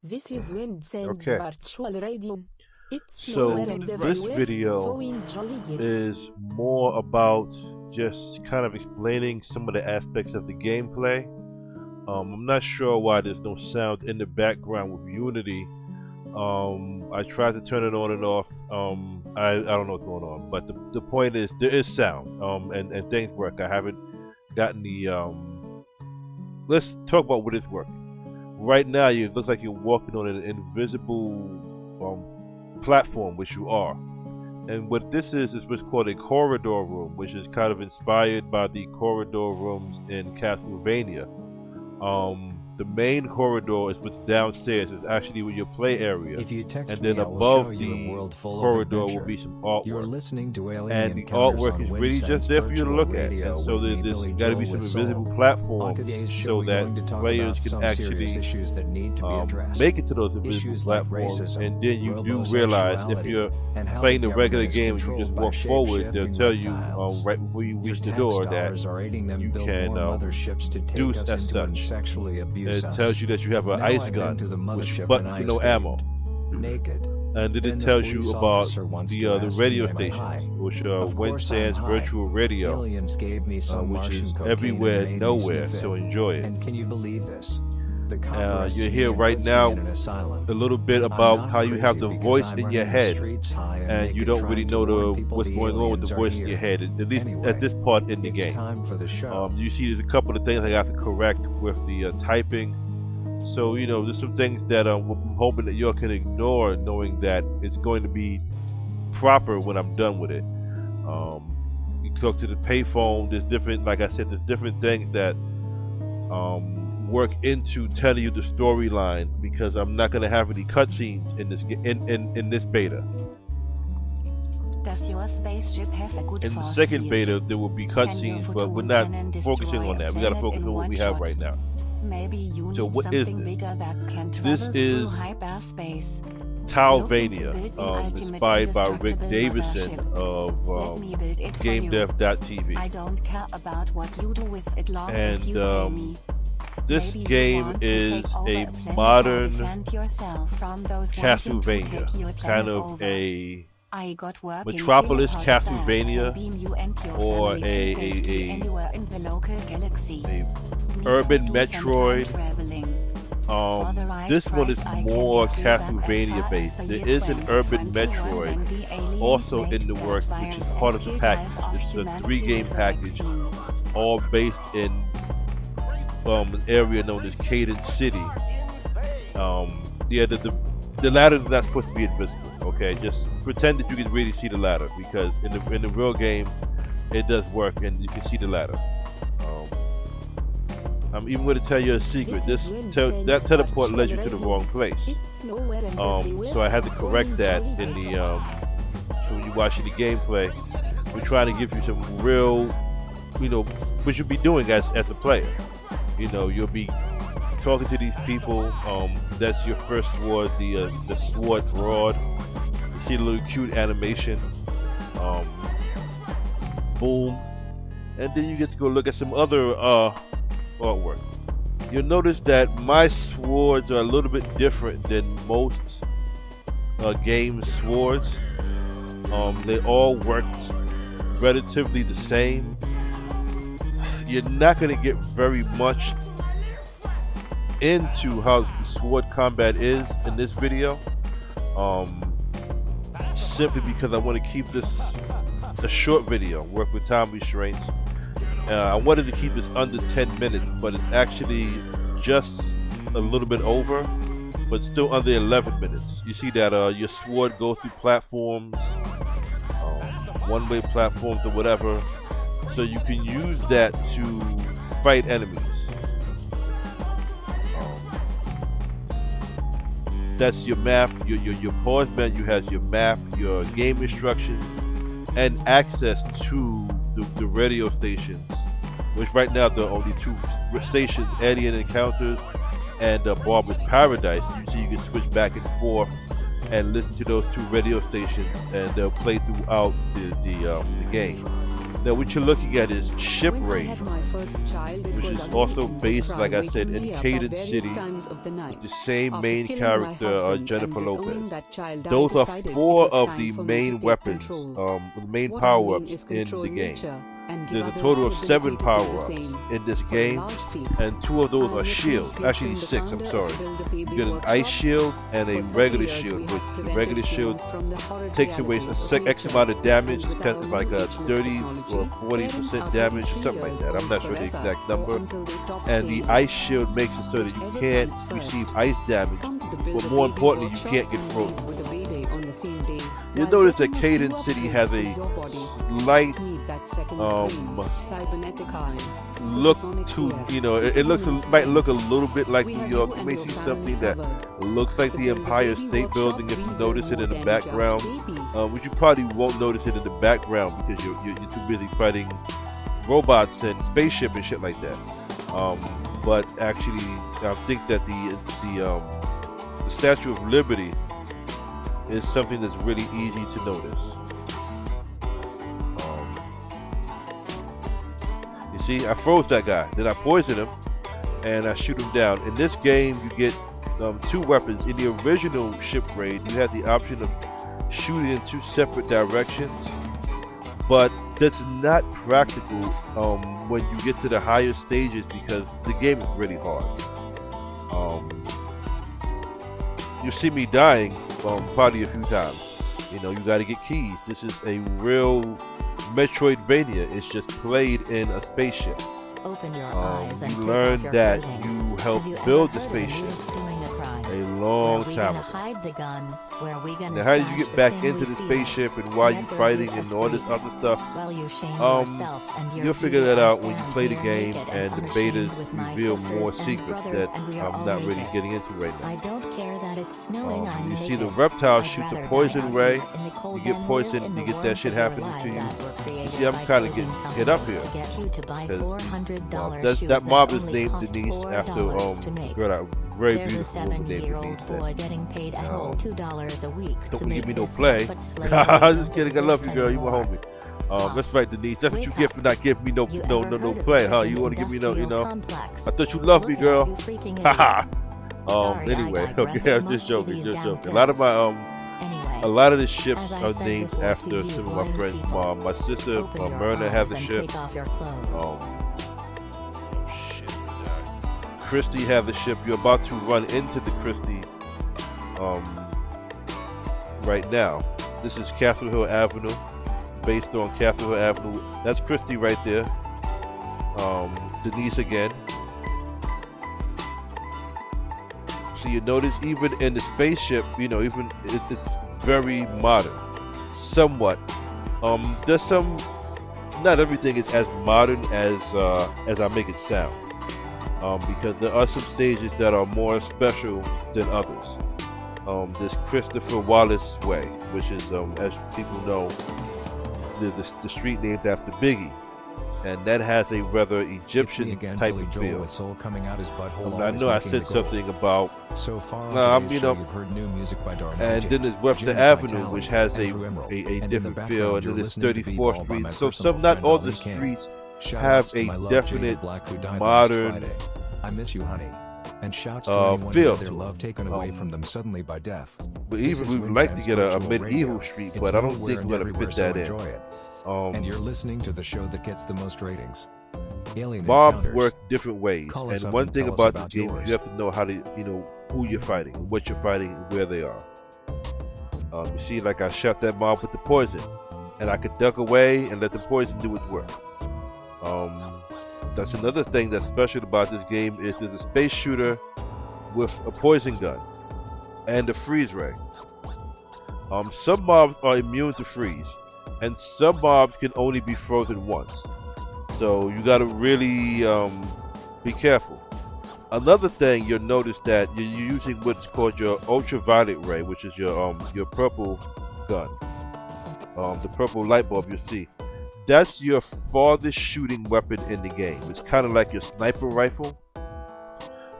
This is Vincent's Okay, virtual radio. It's nowhere so and this everywhere, so video enjoy it. is more about just kind of explaining some of the aspects of the gameplay. I'm not sure why there's no sound in the background with Unity. I tried to turn it on and off. I don't know what's going on, but the point is there is sound, and things work. I haven't gotten the. Let's talk about what is working. Right now, it looks like you're walking on an invisible platform, which you are. And what this is what's called a corridor room, which is kind of inspired by the corridor rooms in Castlevania. The main corridor is what's downstairs. It's actually with your play area, If you text and then me, I will show above you a the world full of corridor will adventure. be some You're artwork. listening to Alien And the Encounters artwork on is really just Winston's there for you to virtual look at. radio And so with me, there's Billy got to Joel be some with Soul. invisible On platforms today's show, so we're that going to talk players about can some serious actually issues that need to be addressed. make it to those invisible Issues like platforms. racism, And then you do realize if you're and how playing the the regular government is game and you controlled just by walk forward, they'll shape-shifting tell you reptiles. right before you Your reach the tax door that dollars are aiding them you build can more motherships to take deuce us as into and such. sexually abuse It us. tells you that you have an Now ice I've been gun, to the which mothership button and with no I ammo. stayed naked. And then Then it the tells police you about officer wants to the ask me, radio am I stations, high? which Of course Winston's I'm high. virtual radio, Aliens gave me some which Martian is cocaine everywhere, and made me nowhere. sniff So it. enjoy it. And can you believe this? The cop You arrests hear me and right puts me now in an asylum. a little bit I'm about not how you have crazy the because voice I'm in your running the head, streets high and and you naked don't really trying to warn know people what's the going on with aliens the are voice in here. your head, at least Anyway, at this part in the it's game. time for the show. You see there's a couple of things I have to correct with the typing. So, there's some things that I'm hoping that you all can ignore, knowing that it's going to be proper when I'm done with it. You talk to the payphone, there's different, like I said, there's different things that work into telling you the storyline, because I'm not going to have any cutscenes in this in this beta. Does your spaceship have a good In the force second field? beta, there will be Can cutscenes, your but we're photon not cannon focusing destroy on a that. We got to planet focus in on what one we have shot? right now. Maybe you So need what is something this? bigger that can This travel through is hyperspace. Talvania, Looking to build the ultimate inspired by Rick indestructible Davison mothership. of Let me build it for you. GameDev.tv. I don't care about what you do with it long as And you pay me. this Maybe you game want to is take over a planet or modern defend yourself from those wanting to take your Castlevania, planet kind of over. a I got work Metropolis in teleports that Castlevania, can beam you and your or family to safety anywhere in the local galaxy. a Need urban to do some time Metroid. traveling. For the right This one price, is I can more get you them as Castlevania far based. as the There year is an urban 2021 Metroid when the aliens also made in the that works, which is virus part and of the killed package. half of This is a humanity 3-game with the package, vaccine. all based in an area known as Cadence City. Yeah, the ladder is not supposed to be invisible. Okay, just pretend that you can really see the ladder, because in the real game, it does work and you can see the ladder. I'm even going to tell you a secret. That teleport led you to the wrong place. It's nowhere and everywhere, So I had to so correct that enjoy in it. the so when you're watching the gameplay. We're trying to give you some real, what you'll be doing as a player. You'll be talking to these people. That's your first sword, the sword broad. You see the little cute animation. Boom, and then you get to go look at some other artwork. You'll notice that my swords are a little bit different than most game swords. They all worked relatively the same. You're not going to get very much into how the sword combat is in this video, simply because I want to keep this a short video, work with time restraints. I wanted to keep this under 10 minutes, but it's actually just a little bit over, but still under 11 minutes. You see that your sword goes through platforms, one-way platforms or whatever, so you can use that to fight enemies. That's your map, your pause menu has your map, your game instructions, and access to the radio stations, which right now there are only 2 stations, Alien Encounters and Barber's Paradise. You can switch back and forth and listen to those 2 radio stations, and they'll play throughout the game. Now what you're looking at is Ship When I Raid, had my first child, it which was is again also in the based, crime, like I said, waking me in up at Cadence various City times of the with night. the same After main killing my character, husband Jennifer and disowning Lopez. that child, I Those are decided it 4 was of time the for me to main take weapons, control. the main What I mean power-ups is in control the game. nature and give There's a others total the of 7 ability to do the power-ups same. in this For a game, large fee, and 2 of those I are met shields. Houston, Actually the 6, I'm founder sorry. of Build a You Baby get an Workshop. ice shield and a For 30 regular years, shield, we which have the prevented regular shield humans from the horrid takes away realities a of X nature. amount of damage. And It's with kind our of like new a ageless 30 or technology, 40% damage or something like that. I'm not sure the exact number. And the ice shield makes it so that you can't receive ice damage, but more importantly, you can't get frozen. You'll notice that Cadence City has a slight look to, it might look a little bit like New York. You may see something that looks like the Empire State Building if you notice it in the background, which you probably won't notice it in the background because you're too busy fighting robots and spaceship and shit like that. But actually, I think that the Statue of Liberty is something that's really easy to notice. You see, I froze that guy, then I poisoned him, and I shoot him down. In this game, you get 2 weapons. In the original Ship Raid, you had the option of shooting in 2 separate directions, but that's not practical when you get to the higher stages because the game is really hard. You see me dying probably a few times. You got to get keys. This is a real Metroidvania. It's just played in a spaceship. Open your eyes and You take learn off your that clothing. you helped Have you build ever the heard of spaceship Anubis doing a crime? a long Where we time gonna ago. hide the gun? Where we gonna Now, how did you stash get the back thing into we the steal? spaceship and why you Yet they'll fighting leave us and all this freaks. other stuff? Well, you shame Um, yourself and your You'll figure beauty. that I out when you stand play the here game naked and the unashamed betas with my reveal sisters more and secrets brothers, that and we are I'm all not really naked. getting into right now. I don't care that it's snowing. I'm You naked. see the reptile I'd shoots a rather poison die out ray. here in the cold You get than poisoned, live in you the get that warmth shit of your happening to lives you. that were created See, I'm by kinda clothing get up companies here. to get you to buy Because, $400 shoes that mob is only named cost Denise after $4 to make. girl, a very There's a beautiful woman named Denise. 70-year-old boy getting paid at home $2 a week to Don't make give me no this play. stuff, but slavery Just don't kidding, I love you, exist girl. You my anymore. homie. That's right, Denise. That's what you Wake get up. for not giving me no You ever heard of play, the huh? prison You want to give me no, industrial complex? I thought you loved me, Look it up, girl. you freaking Haha. idiot. Sorry, Anyway, I digress. okay, It I'm just must be joking, these just damn joking. A lot of pills. my Anyway, a lot of the ships as I are said named before after to you, some of my blind friends. people, My sister, open your Myrna, has eyes a and ship. take off your clothes. Shit. Christie has a ship. You're about to run into the Christie right now. This is Castle Hill Avenue, based on Castle Hill Avenue. That's Christie right there. Denise again. So you notice even in the spaceship, even it's very modern, somewhat. There's some, not everything is as modern as I make it sound, because there are some stages that are more special than others. This Christopher Wallace Way, which is, as people know, the street named after Biggie, and that has a rather Egyptian type of feel. With soul coming out his butthole, I know I said something about, so far you've heard new music by Darnell and then there's Webster Avenue, which has a different feel, and then there's 34th Street. So not all the streets have a definite modern I miss you, honey. And shouts to anyone who had their love taken away from them suddenly by death. But even we would like to get a medieval street, but I don't think we're gonna fit that in. And you're listening to the show that gets the most ratings. Alien Mobs Encounters. work different ways, Call us and up one and thing tell us about about this game is yours. you have to know how to, who you're fighting, what you're fighting, and where they are. You see, like I shot that mob with the poison, and I could duck away and let the poison do its work. That's another thing that's special about this game is there's a space shooter with a poison gun and a freeze ray. Some mobs are immune to freeze, and some mobs can only be frozen once. So you gotta really be careful. Another thing you'll notice that you're using what's called your ultraviolet ray, which is your purple gun, the purple light bulb you see. That's your farthest shooting weapon in the game. It's kind of like your sniper rifle,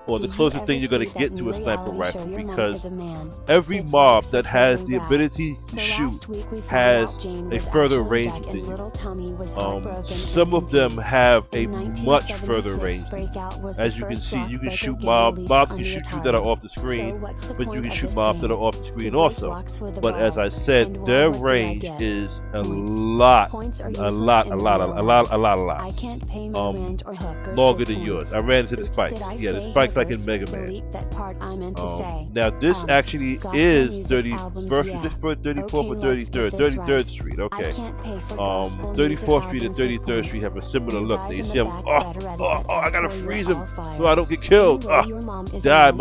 or the closest thing you're going to get to a sniper rifle, because every mob that has the ability to shoot has a further range than you. Some of them have a much further range. As you can see, you can shoot mobs can shoot you that are off the screen, but you can shoot mobs that are off the screen also. But as I said, their range is a lot longer than yours. I ran into the spikes. Yeah, the spikes like in Mega Man. Now this actually is 31st, is this for 34th or 33rd? 33rd Street, okay. 34th Street and 33rd Street have a similar look. Now you see him, I gotta freeze him so I don't get killed. Die, I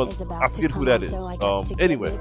forget who that is. Anyway.